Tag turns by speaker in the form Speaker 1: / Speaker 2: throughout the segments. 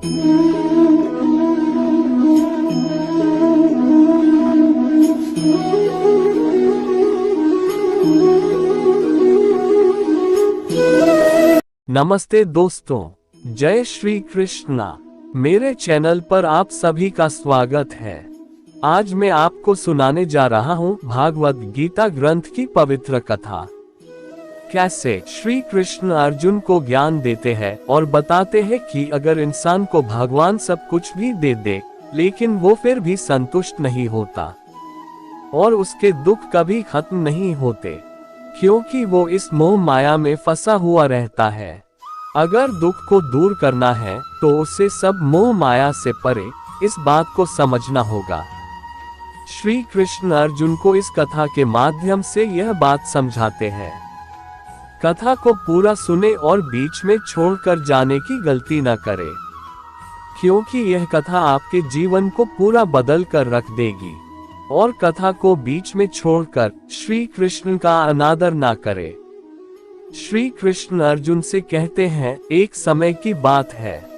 Speaker 1: नमस्ते दोस्तों, जय श्री कृष्णा। मेरे चैनल पर आप सभी का स्वागत है। आज मैं आपको सुनाने जा रहा हूँ भागवत गीता ग्रंथ की पवित्र कथा। कैसे श्री कृष्ण अर्जुन को ज्ञान देते हैं और बताते हैं कि अगर इंसान को भगवान सब कुछ भी दे दे, लेकिन वो फिर भी संतुष्ट नहीं होता और उसके दुख कभी खत्म नहीं होते, क्योंकि वो इस मोह माया में फंसा हुआ रहता है। अगर दुख को दूर करना है तो उसे सब मोह माया से परे इस बात को समझना होगा। श्री कृष्ण अर्जुन को इस कथा के माध्यम से यह बात समझाते हैं। कथा को पूरा सुने और बीच में छोड़कर जाने की गलती न करे, क्योंकि यह कथा आपके जीवन को पूरा बदल कर रख देगी। और कथा को बीच में छोड़कर श्री कृष्ण का अनादर ना करे। श्री कृष्ण अर्जुन से कहते हैं, एक समय की बात है।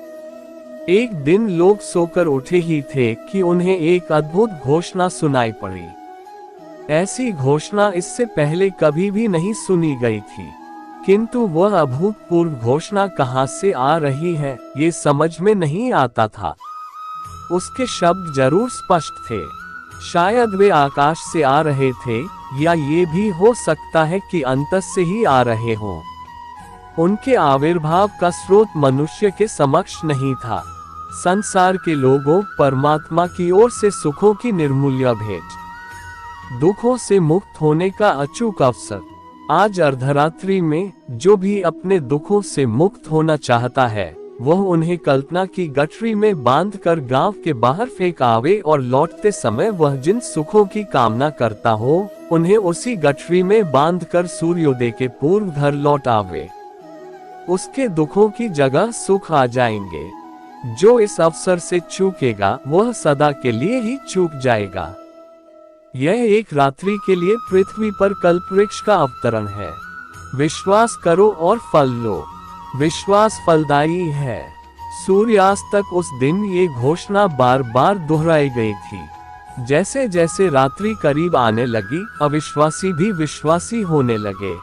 Speaker 1: एक दिन लोग सोकर उठे ही थे कि उन्हें एक अद्भुत घोषणा सुनाई पड़ी। ऐसी घोषणा इससे पहले कभी भी नहीं सुनी गई थी, किंतु वह अभूतपूर्व घोषणा कहां से आ रही है ये समझ में नहीं आता था। उसके शब्द जरूर स्पष्ट थे, शायद वे आकाश से आ रहे थे, या ये भी हो सकता है कि अंतस से ही आ रहे हों। उनके आविर्भाव का स्रोत मनुष्य के समक्ष नहीं था। संसार के लोगों परमात्मा की ओर से सुखों की निर्मूल्य भेंट, दुखों से मुक्त होने का अचूक अवसर। आज अर्धरात्रि में जो भी अपने दुखों से मुक्त होना चाहता है, वह उन्हें कल्पना की गठरी में बांधकर गांव के बाहर फेंक आवे और लौटते समय वह जिन सुखों की कामना करता हो, उन्हें उसी गठरी में बांधकर सूर्योदय के पूर्व घर लौट आवे। उसके दुखों की जगह सुख आ जाएंगे। जो इस अवसर से चूकेगा वह सदा के लिए ही चूक जाएगा। यह एक रात्रि के लिए पृथ्वी पर कल्पवृक्ष का अवतरण है। विश्वास करो और फल लो। विश्वास फलदायी है। सूर्यास्त तक उस दिन ये घोषणा बार बार दोहराई गई थी। जैसे जैसे रात्रि करीब आने लगी, अविश्वासी भी विश्वासी होने लगे।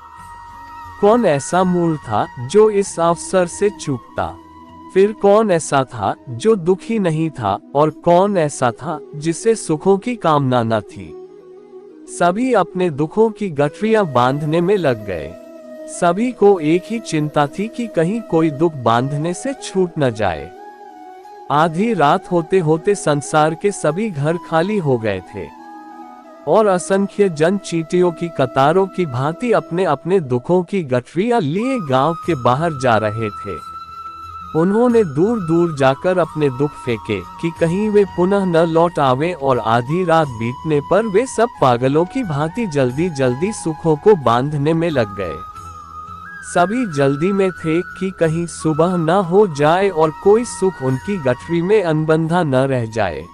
Speaker 1: कौन ऐसा मूल था जो इस अवसर से चूकता? फिर कौन ऐसा था जो दुखी नहीं था, और कौन ऐसा था जिसे सुखों की कामना न थी? सभी अपने दुखों की गठरियां बांधने में लग गए। सभी को एक ही चिंता थी कि कहीं कोई दुख बांधने से छूट न जाए। आधी रात होते होते संसार के सभी घर खाली हो गए थे और असंख्य जन चींटियों की कतारों की भांति अपने अपने दुखों की गठरियां लिए गांव के बाहर जा रहे थे। उन्होंने दूर दूर जाकर अपने दुख फेंके कि कहीं वे पुनः न लौट आवे, और आधी रात बीतने पर वे सब पागलों की भांति जल्दी जल्दी सुखों को बांधने में लग गए। सभी जल्दी में थे कि कहीं सुबह न हो जाए और कोई सुख उनकी गठरी में अनबंधा न रह जाए।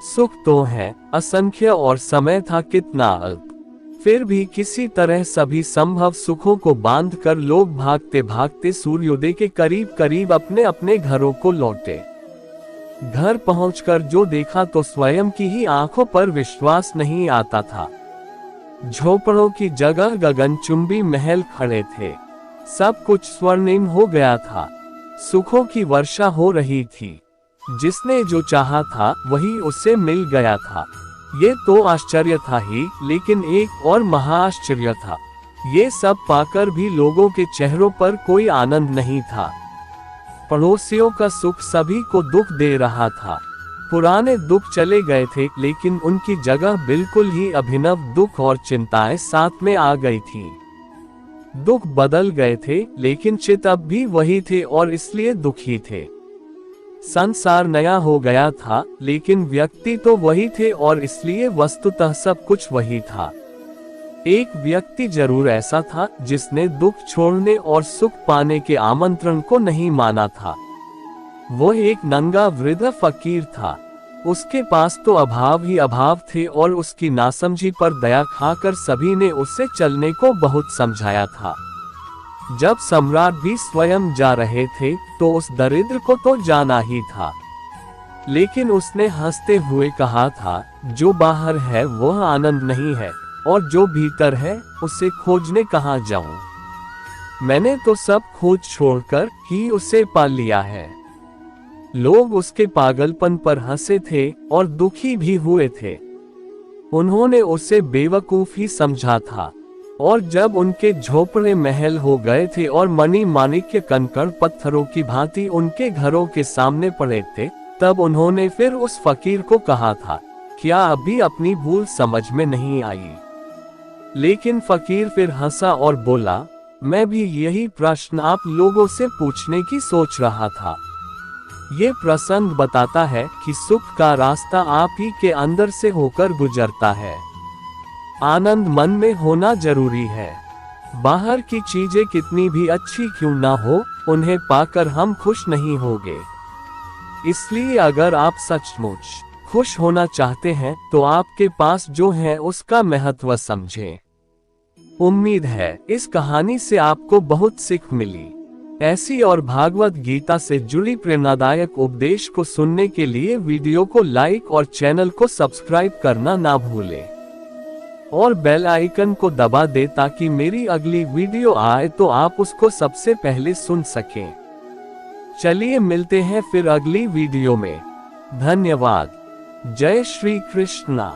Speaker 1: सुख तो है असंख्य और समय था कितना अल्प, फिर भी किसी तरह सभी संभव सुखों को बांधकर लोग भागते भागते सूर्योदय के करीब करीब अपने अपने घरों को लौटे। घर पहुंचकर जो देखा तो स्वयं की ही आंखों पर विश्वास नहीं आता था। झोपड़ों की जगह गगनचुंबी महल खड़े थे। सब कुछ स्वर्णिम हो गया था। सुखों की वर्षा हो रही थी। जिसने जो चाहा था वही उसे मिल गया था। ये तो आश्चर्य था ही, लेकिन एक और महाआश्चर्य था। ये सब पाकर भी लोगों के चेहरों पर कोई आनंद नहीं था। पड़ोसियों का सुख सभी को दुख दे रहा था। पुराने दुख चले गए थे, लेकिन उनकी जगह बिल्कुल ही अभिनव दुख और चिंताएं साथ में आ गई थीं। दुख बदल गए थे, लेकिन चित अब भी वही थे और इसलिए दुखी थे। संसार नया हो गया था, लेकिन व्यक्ति तो वही थे और इसलिए वस्तुतः सब कुछ वही था। एक व्यक्ति जरूर ऐसा था जिसने दुख छोड़ने और सुख पाने के आमंत्रण को नहीं माना था। वो एक नंगा वृद्ध फकीर था। उसके पास तो अभाव ही अभाव थे और उसकी नासमझी पर दया खाकर सभी ने उससे चलने को बहुत समझाया था। जब सम्राट भी स्वयं जा रहे थे तो उस दरिद्र को तो जाना ही था, लेकिन उसने हंसते हुए कहा था, जो बाहर है वह आनंद नहीं है, और जो भीतर है उसे खोजने कहाँ जाऊं। मैंने तो सब खोज छोड़कर ही उसे पा लिया है। लोग उसके पागलपन पर हंसे थे और दुखी भी हुए थे। उन्होंने उसे बेवकूफ ही समझा था, और जब उनके झोपड़े महल हो गए थे और मणि माणिक्य कंकड़ पत्थरों की भांति उनके घरों के सामने पड़े थे, तब उन्होंने फिर उस फकीर को कहा था, क्या अभी अपनी भूल समझ में नहीं आई? लेकिन फकीर फिर हंसा और बोला, मैं भी यही प्रश्न आप लोगों से पूछने की सोच रहा था। ये प्रसंग बताता है कि सुख का रास्ता आप ही के अंदर से होकर गुजरता है। आनंद मन में होना जरूरी है। बाहर की चीजें कितनी भी अच्छी क्यों ना हो, उन्हें पाकर हम खुश नहीं होंगे। इसलिए अगर आप सचमुच खुश होना चाहते हैं तो आपके पास जो है उसका महत्व समझें। उम्मीद है इस कहानी से आपको बहुत सीख मिली। ऐसी और भागवत गीता से जुड़ी प्रेरणादायक उपदेश को सुनने के लिए वीडियो को लाइक और चैनल को सब्सक्राइब करना ना भूलें, और बेल आइकन को दबा दें ताकि मेरी अगली वीडियो आए तो आप उसको सबसे पहले सुन सकें। चलिए मिलते हैं फिर अगली वीडियो में। धन्यवाद। जय श्री कृष्णा।